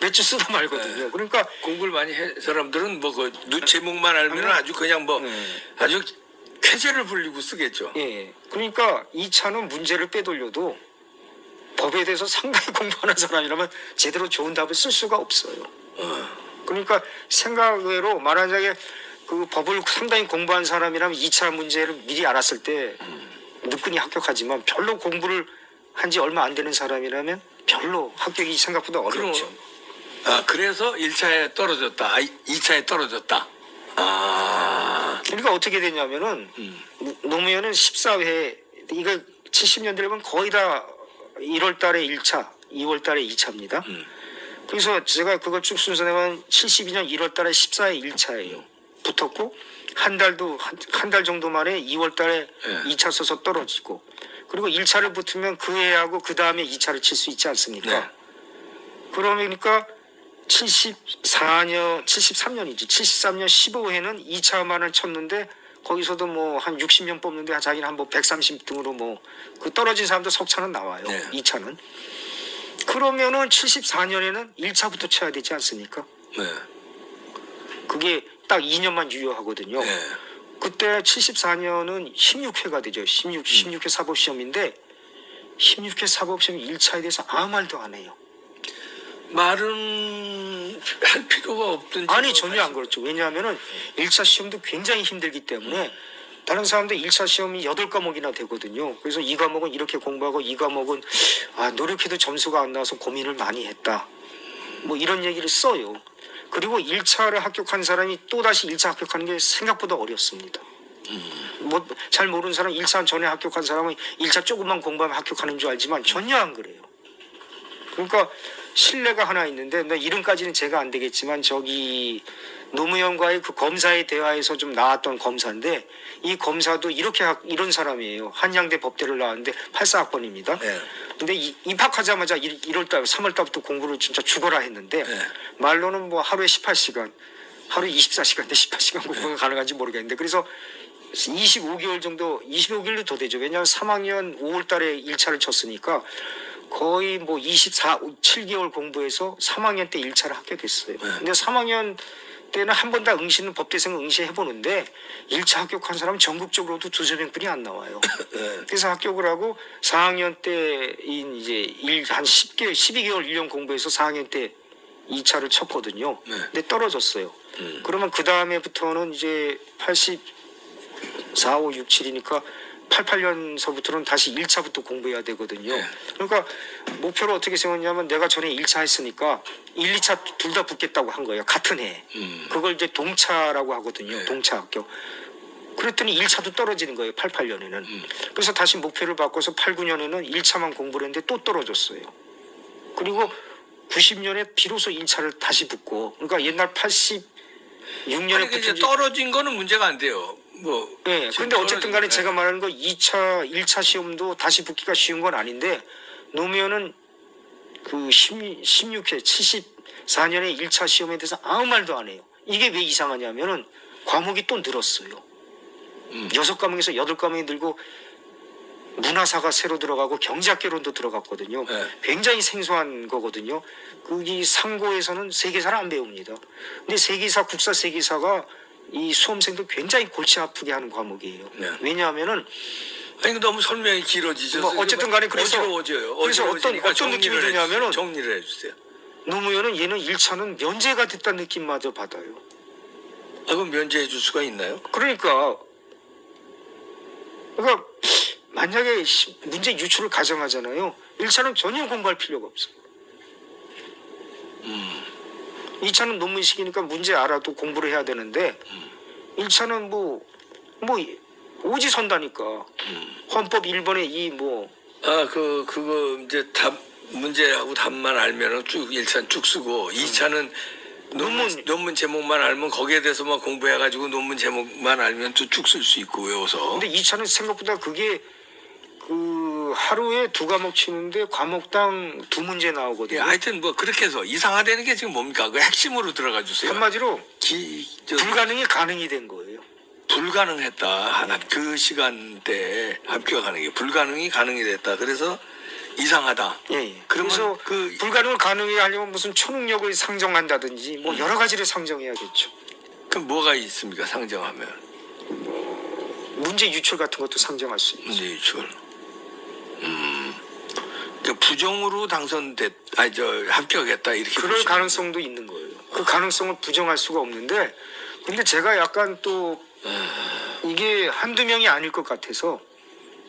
몇 주 쓰다 말거든요. 그러니까 공부를 많이 해 사람들은 뭐 그 제목만 알면 아주 그냥 뭐 아주 쾌재를 불리고 쓰겠죠. 예. 그러니까 2차는 문제를 빼돌려도 법에 대해서 상당히 공부하는 사람이라면 제대로 좋은 답을 쓸 수가 없어요. 그러니까 생각외로 말하자면 그 법을 상당히 공부한 사람이라면 2차 문제를 미리 알았을 때 느끈히 합격하지만 별로 공부를 한 지 얼마 안 되는 사람이라면 별로 합격이 생각보다 어렵죠. 그래서 1차에 떨어졌다. 2차에 떨어졌다. 그러니까 어떻게 됐냐면은 노무현은 14회 이거 70년대라면 거의 다 1월 달에 1차, 2월 달에 2차입니다. 그래서 제가 그걸 쭉 순서내면 72년 1월 달에 14회 1차예요. 붙었고 한 달 정도 만에 2월 달에 2차 써서 떨어지고 그리고 1차를 붙으면 그 해하고 그 다음에 2차를 칠 수 있지 않습니까? 네. 그러니까 73년이지. 73년 15회는 2차만을 쳤는데 거기서도 뭐 한 60명 뽑는데 자기는 한 뭐 130등으로 뭐 그 떨어진 사람도 석차는 나와요. 네. 2차는. 그러면은 74년에는 1차부터 쳐야 되지 않습니까? 네. 그게 딱 2년만 유효하거든요. 네. 그때 74년은 16회가 되죠. 16회 사법시험인데 16회 사법시험 1차에 대해서 아무 말도 안 해요. 말은 할 필요가 없든지. 아니 전혀 안 그렇죠. 왜냐하면은 1차 시험도 굉장히 힘들기 때문에 다른 사람들 1차 시험이 8과목이나 되거든요. 그래서 이 과목은 이렇게 공부하고 이 과목은 노력해도 점수가 안 나와서 고민을 많이 했다. 뭐 이런 얘기를 써요. 그리고 1차를 합격한 사람이 또다시 1차 합격하는 게 생각보다 어렵습니다. 뭐 잘 모르는 사람 1차 전에 합격한 사람은 1차 조금만 공부하면 합격하는 줄 알지만 전혀 안 그래요. 그러니까 신뢰가 하나 있는데 이름까지는 제가 안 되겠지만 저기 노무현과의 그 검사의 대화에서 좀 나왔던 검사인데 이 검사도 이런 사람이에요. 한양대 법대를 나왔는데 84학번입니다. 네. 근데 입학하자마자 1월달 3월달부터 공부를 진짜 죽어라 했는데 네. 말로는 뭐 하루에 18시간 하루에 24시간인데 18시간 공부가 가능한지 모르겠는데 그래서 25개월 정도 25개월도 더 되죠. 왜냐하면 3학년 5월달에 1차를 쳤으니까 거의 뭐 7개월 공부해서 3학년 때 1차를 합격했어요. 근데 3학년 때는 한 번 다 응시는 법대생 응시해보는데 1차 합격한 사람은 전국적으로도 2~3명뿐이 안 나와요. 그래서 합격을 하고 4학년 때인 이제 한 12개월 1년 공부해서 4학년 때 2차를 쳤거든요. 근데 떨어졌어요. 그러면 그 다음에부터는 이제 84, 5, 6, 7이니까 88년서부터는 다시 1차부터 공부해야 되거든요. 그러니까 목표를 어떻게 세웠냐면 내가 전에 1차 했으니까 1, 2차 둘 다 붙겠다고 한 거예요. 같은 해. 그걸 이제 동차라고 하거든요. 동차 합격. 그랬더니 1차도 떨어지는 거예요. 88년에는. 그래서 다시 목표를 바꿔서 89년에는 1차만 공부를 했는데 또 떨어졌어요. 그리고 90년에 비로소 1차를 다시 붙고 그러니까 옛날 86년에 이제 떨어진 거는 문제가 안 돼요. 뭐. 네. 근데 어쨌든 간에 제가 말하는 거 1차 시험도 다시 붙기가 쉬운 건 아닌데 노무현은 그 16회 74년에 1차 시험에 대해서 아무 말도 안 해요. 이게 왜 이상하냐면은 과목이 또 늘었어요. 6과목에서 8과목이 늘고 문화사가 새로 들어가고 경제학개론도 들어갔거든요. 굉장히 생소한 거거든요. 거기 상고에서는 세계사를 안 배웁니다. 근데 세계사, 국사 세계사가 이 수험생도 굉장히 골치 아프게 하는 과목이에요. 왜냐하면은 아니 너무 설명이 길어지죠. 뭐 어쨌든 간에 그래서 어지러워져요. 그래서 어떤 느낌이 드냐면은 정리를 해주세요. 노무현은 얘는 1차는 면제가 됐다는 느낌마저 받아요. 그럼 면제해 줄 수가 있나요? 그러니까 만약에 문제 유출을 가정하잖아요. 1차는 전혀 공부할 필요가 없어요. 2차는 논문식이니까 문제 알아도 공부를 해야 되는데 1차는 뭐 오지선다니까. 헌법 1번에 그거 이제 답 문제하고 답만 알면은 쭉 1차는 쭉 쓰고 2차는 논문 제목만 알면 거기에 대해서만 공부해가지고 논문 제목만 알면 또 쭉 쓸 수 있고 외워서. 근데 2차는 생각보다 그게 그 하루에 2과목 치는데 과목당 2문제 나오거든요. 하여튼 뭐 그렇게 해서 이상화되는 게 지금 뭡니까? 그 핵심으로 들어가 주세요. 한마디로 불가능이 가능이 된 거예요. 불가능했다. 그 시간대에 합격하는 게 불가능이 가능이 됐다. 그래서 이상하다. 예, 예. 그러면 그래서 그 불가능을 가능하게 하려면 무슨 초능력을 상정한다든지 뭐 여러 가지를 상정해야겠죠. 그럼 뭐가 있습니까? 상정하면 문제 유출 같은 것도 상정할 수 있죠. 문제 유출. 그 부정으로 합격했다 이렇게. 그럴 보시면 가능성도 있는 거예요. 그 가능성을 부정할 수가 없는데, 근데 제가 약간 또 이게 한두 명이 아닐 것 같아서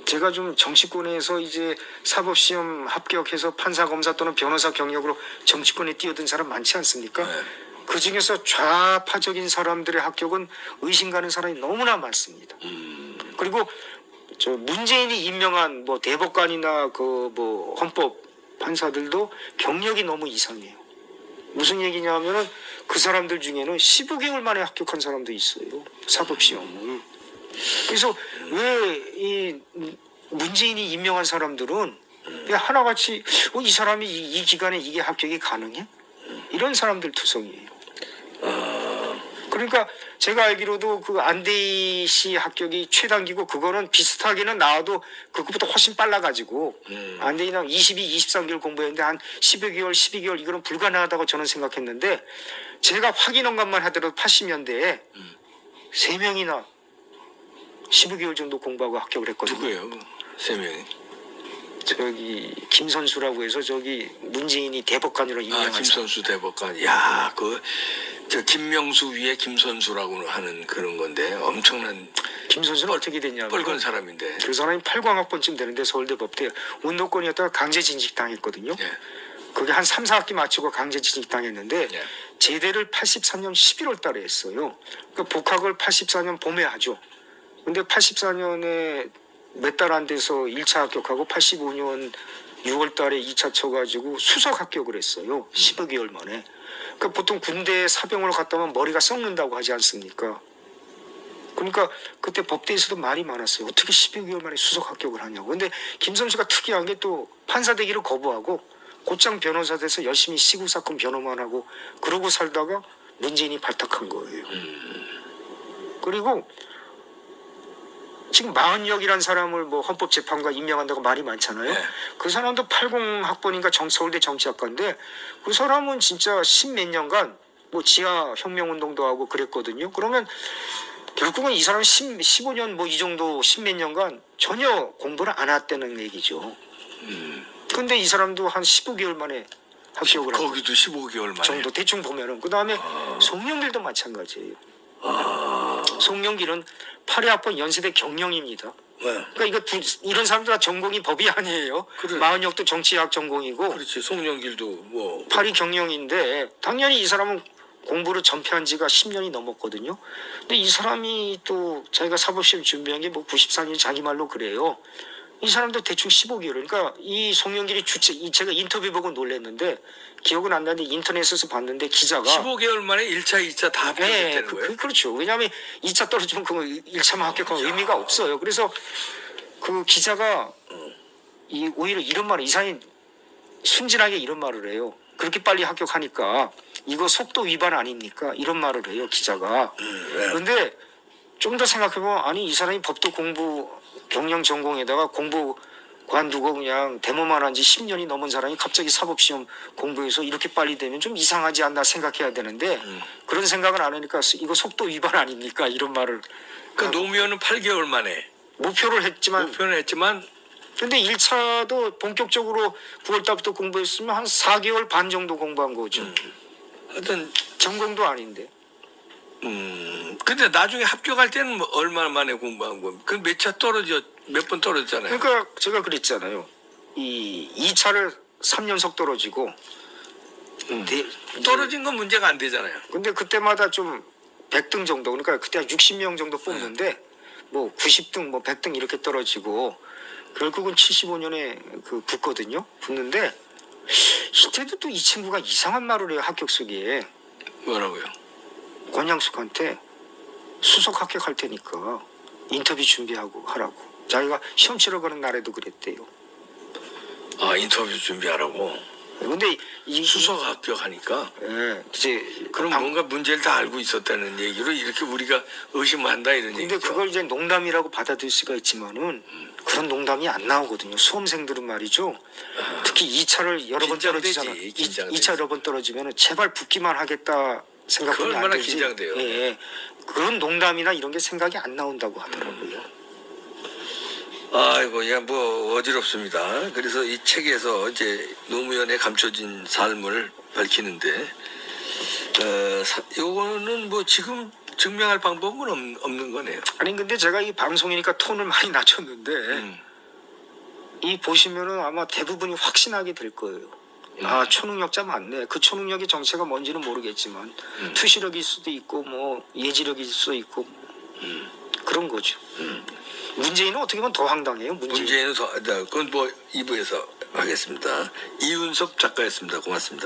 제가 좀 정치권에서 이제 사법시험 합격해서 판사, 검사 또는 변호사 경력으로 정치권에 뛰어든 사람 많지 않습니까? 네. 그 중에서 좌파적인 사람들의 합격은 의심 가는 사람이 너무나 많습니다. 그리고 저 문재인이 임명한 뭐 대법관이나 그 뭐 헌법 판사들도 경력이 너무 이상해요. 무슨 얘기냐면은 그 사람들 중에는 15개월 만에 합격한 사람도 있어요. 사법시험을. 그래서 왜 이 문재인이 임명한 사람들은 왜 하나같이 이 사람이 이 기간에 이게 합격이 가능해? 이런 사람들 투성이에요. 그러니까 제가 알기로도 그 안대희 씨 합격이 최단기고 그거는 비슷하게는 나와도 그것보다 훨씬 빨라가지고 안대희는 22, 23개월 공부했는데 한 10여 개월, 12개월 이거는 불가능하다고 저는 생각했는데 제가 확인 언급만 하더라도 80년대에 3명이나 15개월 정도 공부하고 합격을 했거든요. 누구예요? 세 명이. 저기 김선수라고 해서 저기 문재인이 대법관으로 임명한 사람. 김선수 대법관. 야, 저 김명수 위에 김선수라고 하는 그런 건데 엄청난 김선수는 어떻게 됐냐면 뻘건 사람인데. 그 사람이 8광학번쯤 되는데 서울대 법대 운동권이었다가 강제 진직 당했거든요. 예. 그게 한 3, 4학기 마치고 강제 진직 당했는데 예. 제대를 84년 11월 달에 했어요. 그러니까 복학을 84년 봄에 하죠. 근데 84년에 몇 달 안 돼서 1차 합격하고 85년 6월 달에 2차 쳐가지고 수석 합격을 했어요. 15개월 만에. 그러니까 보통 군대 사병으로 갔다 오면 머리가 썩는다고 하지 않습니까? 그러니까 그때 법대에서도 말이 많았어요. 어떻게 12개월 만에 수석 합격을 하냐고. 근데 김선수가 특이한 게 또 판사 되기를 거부하고 곧장 변호사 돼서 열심히 시국 사건 변호만 하고 그러고 살다가 문재인이 발탁한 거예요. 그리고 지금 마흔역이라는 사람을 뭐 헌법재판관 임명한다고 말이 많잖아요. 네. 그 사람도 80학번인가 서울대 정치학과인데 그 사람은 진짜 10몇 년간 뭐 지하 혁명운동도 하고 그랬거든요. 그러면 결국은 이 사람은 15년 뭐 이 정도 10몇 년간 전혀 공부를 안 했다는 얘기죠. 근데 이 사람도 한 15개월 만에 합격을 하고 거기도 15개월 만에. 정도 대충 보면은 그 다음에 송영길도 마찬가지예요. 송영길은 8회 학번 연세대 경영입니다. 네. 그러니까 이런 사람들 다 전공이 법이 아니에요. 그래. 마흔역도 정치학 전공이고 그렇지. 송영길도 뭐. 8위 경영인데 당연히 이 사람은 공부를 전폐한 지가 10년이 넘었거든요. 근데 이 사람이 또 자기가 사법시험 준비한 게 뭐 94년 자기 말로 그래요. 이 사람도 대충 15개월. 그러니까 이 송영길이 제가 인터뷰 보고 놀랐는데 기억은 안 나는데 인터넷에서 봤는데 기자가 15개월 만에 1차, 2차 다 합격했다는 거예요? 그렇죠. 왜냐하면 2차 떨어지면 그 1차만 합격하면 의미가 없어요. 그래서 그 기자가 오히려 이런 말을 이 사람이 순진하게 이런 말을 해요. 그렇게 빨리 합격하니까 이거 속도 위반 아닙니까? 이런 말을 해요. 기자가. 네. 그런데 좀 더 생각해보면 아니 이 사람이 법도 공부 경영 전공에다가 공부 관두고 그냥 데모만 한 지 10년이 넘은 사람이 갑자기 사법시험 공부해서 이렇게 빨리 되면 좀 이상하지 않나 생각해야 되는데 그런 생각을 안 하니까 이거 속도 위반 아닙니까? 이런 말을 그 노무현은 8개월 만에 목표를 했지만 목표는 했지만 근데 1차도 본격적으로 9월 달부터 공부했으면 한 4개월 반 정도 공부한 거죠. 하여튼 전공도 아닌데. 근데 나중에 합격할 때는 뭐 얼마 만에 공부한 거예요? 그 몇 차 몇 번 떨어졌잖아요. 그러니까 제가 그랬잖아요. 이 2차를 3년석 떨어지고 떨어진 건 문제가 안 되잖아요. 근데 그때마다 좀 100등 정도 그러니까 그때 한 60명 정도 뽑는데 뭐 90등 뭐 100등 이렇게 떨어지고 결국은 75년에 그 붙거든요. 붙는데 이때도 또 이 친구가 이상한 말을 해요. 합격수기에 뭐라고요? 권양숙한테 수석 합격할 테니까 인터뷰 준비하고 하라고. 자기가 시험 치러 가는 날에도 그랬대요. 아 인터뷰 준비하라고. 근데 이 수석 합격하니까 예, 이제 그럼 뭔가 문제를 다 알고 있었다는 얘기로 이렇게 우리가 의심한다 이런 근데 얘기죠. 그걸 이제 농담이라고 받아들일 수가 있지만은 그런 농담이 안 나오거든요. 수험생들은 말이죠. 특히 2차를 여러 번 긴장되지, 떨어지잖아. 긴장되지. 2차 여러 번 떨어지면은 제발 붙기만 하겠다 생각하면 그건 안 얼마나 되지. 긴장돼요. 예, 예. 그런 농담이나 이런 게 생각이 안 나온다고 하더라고요. 아이고, 야, 뭐 어지럽습니다. 그래서 이 책에서 이제 노무현의 감춰진 삶을 밝히는데, 요거는 뭐 지금 증명할 방법은 없는 거네요. 아니 근데 제가 이 방송이니까 톤을 많이 낮췄는데 이 보시면은 아마 대부분이 확신하게 될 거예요. 아 초능력자 맞네. 그 초능력의 정체가 뭔지는 모르겠지만 투시력일 수도 있고 뭐 예지력일 수도 있고 그런 거죠. 문재인은 어떻게 보면 더 황당해요. 문제는 그건 뭐 2부에서 하겠습니다. 이윤섭 작가였습니다. 고맙습니다.